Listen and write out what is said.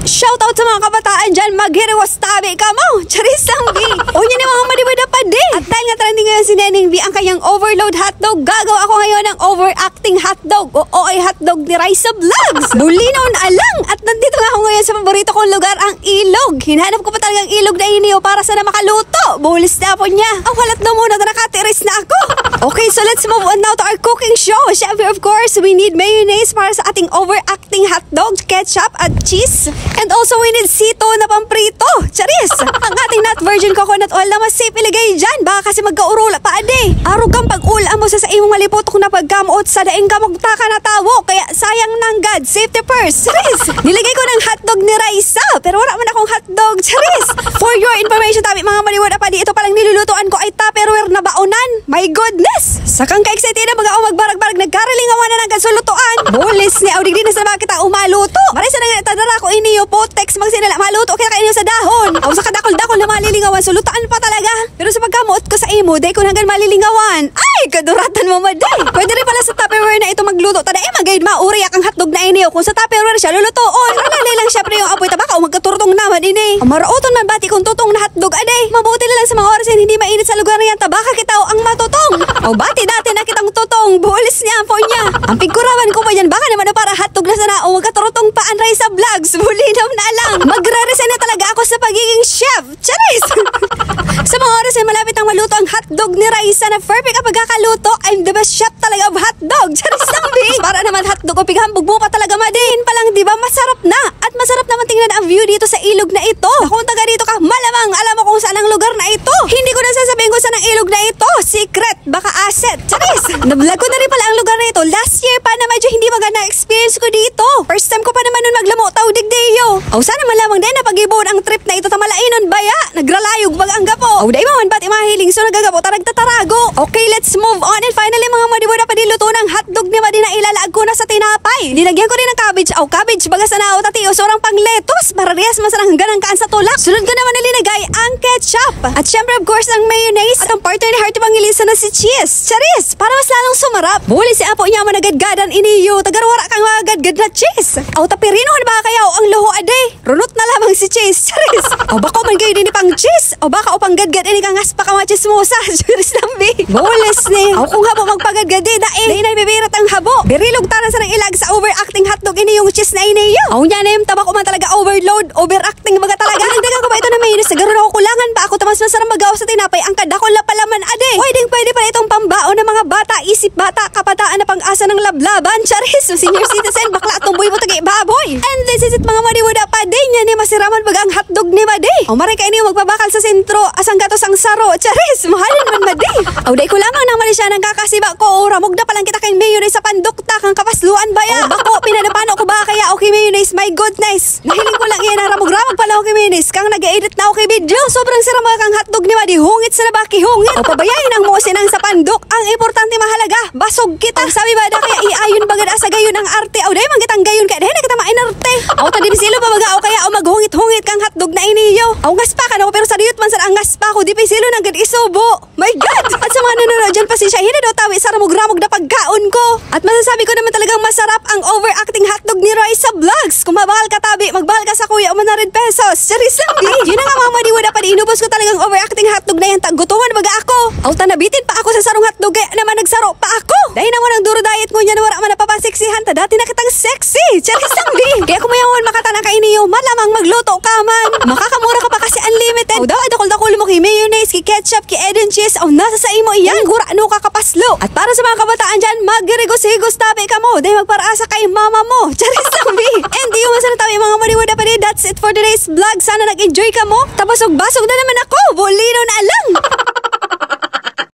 Shoutout sa mga kabataan dyan, maghiriwas tabi ka mo. Charis lang, B. O yan yung mga madibada pa din. At dahil nga trending ngayon si Neneng B ang kanyang overload hotdog, gagawa ako ngayon ng overacting hotdog o OA hotdog ni Raisa Vlogs. Bulinaw na alang. At nandito nga ako ngayon sa paborito kong lugar, ang Ilog. Hinanap ko pa talagang ilog na iniyo para sana makaluto. Bulis na po niya. Ang walat na muna na nakatiris na ako. Okay, so let's move on now to our cooking show. Siyempre, of course, we need mayonnaise para sa ating overacting hotdog, ketchup at cheese. And also, we need sito na pamprito. Charis! Ang ating not virgin coconut oil na mas safe ilagay dyan. Baka kasi magkaurula pa ade. Arog kang pag-ula mo sa imong maliputok na pagkamuot sa daing ka magtaka na tawo. Kaya sayang nang God, safety first. Charis! Nilagay ko ng hotdog ni Raisa. Pero wala man akong hotdog. Charis! For your information, tabi mga maliwada pa di, ito palang nilulutuan ko ay Tupperware na baonan. My goodness! Sakang ka-excited na mga magbarag-barag nagkarilingawan na ng kasulutuan. Bulis ni Audig din na makita umaluto. Marisa na nga itadara ko iniyo po text magsinala maluto kaya kainyo sa dahon. Aw sa kadakol-dakol na malilingawan sulutaan pa talaga. Pero sa pagkamuot ko sa imo, day ko hanggang malilingawan. Ay, kaduratan mo maday. Pwede rin pala sa Tupperware na ito magluto. Tada magayad mauri ang hotdog na iniyo. Kung sa Tupperware siya lulutoon. Alalay lang siya pre yung apoy tabaka o magkaturtong naman ini. Marauton man bati kung tutong na hotdog aday. Mabuti na lang sa mga oras yan hindi mainit sa lugar na yan tabaka kita o ang matutong. O bati dati na kitang tutong. Bulis niya po niya. Ang pigkurawan ko pa yan baka naman na para hotdog na sana o magkaturtong paan Raisa Vlogs. Bulinaw na lang. Magre-resign na talaga ako sa pagiging chef. Charis! Sa mga oras ay malapit ang maluto ang hotdog ni Raisa na perfect ang pagkakaluto. I'm the best chef talaga of hotdog. Charis lang, babe. Para naman hotdog o pighambog mo pa talaga madin pa lang, diba? Masarap na. At masarap naman tingnan ang view dito sa ilog na ito. Kung taga dito ka, malamang alam mo kung saan ang lugar na ito. Hindi ko na sasabihin kung saan ang ilog na ito. Secret. Baka asset. Charis! Nablog ko na rin pala ang lugar na ito. Last year pa na medyo hindi maganda experience ko dito. First time ko pa naman nun maglamo tawdig deyo. O sana malamang din na pag-ibon ang trip na ito tamalainon baya. Nagralayog bag ang gapo. O day man pati mahiling so nagagapo tarag tatarago. Okay, let's move on. And finally mga madibo na padiluto ng hotdog ni Madi na ilalaag ko na sa tinapay. Nilagyan ko rin ng cabbage. O cabbage baga sa naot at iyo sorang pang lettuce. Mararias masarang ganang kaan sa tulak. Sunod ko naman nalinagay ang ketchup. At syempre of course ang mayonnaise. At ang partner ni Hearty Pangilisa na si cheese. Charis! Para mas lalong sumarap. Buli si apo niya managadgadan iniyo. Tagarwara kang magadgad na cheese. O tapirinohan ba kaya o ang loho ade? Runot na lamang si cheese. Charis! O bako man kayo din pang cheese. O baka o panggadgad ini kang aspa ka mga chismosa. Charis lang bi. Bulis ni. O kung habo magpagadgad dae. Dae na bibirat ang habo. Birilog taran sa nang ilag sa overacting hotdog ini yung cheese na iniyo. O niya na yung tabako man talaga overload. Overacting baga talaga. Nagdagan ko ba ito na mayonnaise? Garoon ako kulangan pa ako tamas masarang magawa sa tinapay. Ang kadakol na palaman ade. Pwede pa itong pambao ng mga bata. Isip bata. Kabataan na pang-asa ng lablaban. Charis! Senior citizen. Bakla at tumboy mo tagay baboy. And this is it mga madiwada pa din. Yan ni masiraman baga ang hotdog ni Madi. O maray kayo niyo magbabakal sa sentro. Asang gatos ang saro. Charis! Mahalin naman Madi. O day ko lamang nang mali siya ng kakasiba ko. Ramog na palang kita kay mayonnaise sa pandukta kang kapasluan baya. O bako pinadapano ko ba kaya okay mayonnaise? My goodness. Nahiling ko lang yan. Ramog-ramog pala okay mayonnaise. Kang nag-edit na okay video. Sobrang sarap mga kang hotdog ni Madi. Hungit sa nabaki. Hungit. O pabayayin ang musinang sa panduk. Ang importante mahalaga. Basog kita. Sabi ba na kaya iayon bagada sa gayon ang arte. O day mangitang gayon ka. Dahil na kita mainarte. O tadi silo pa baga o kaya o maghungit-hungit kang hotdog na iniyo. O ngaspa ka na ko pero sa diyot man sa ang ngaspa ko. Di pa silo nang isubo. My God! At sa mga nanonood dyan pasensya. Hindi daw tawi sa ramog-ramog na pagkaon ko. At masasabi ko naman talagang masarap ang overacting hotdog ni Raisa Vlogs. Kung mabahal ka tabi, magbahal ka sa kuya o 100 pesos. Charis lang di. Yun na nga mga madiwada pa di. Inubos ko talagang overacting hotdog na yan. Tagutuman baga ako. O tanabitin pa ako sa sarong hotdog kaya naman nagsaro pa ako. Dahil naman ang duro diet ko niya na wala man napapansiksihan ta. Dati na kitang sexy. Charis lang di. Kaya kung mayawan makatana ka iniyo, malamang magluto ka man. Makakamura ka pa kasi unlimited. O daw ay dakol-dakol mo kay mayonnaise, kay ketchup, kay Eden cheese. O nasa sa imo iyan. Gurano ka kapaslo. At para sa mga kabataan dyan, magirigos-higos tabi ka mo. Dahil magparaasa kay mama mo. Charis lang di. And di umasan na tabi mga madiwada pa di. That's it for today's vlog. Sana nag-enjoy ka mo. Tapos basog na naman ako. Bulinaw na alang.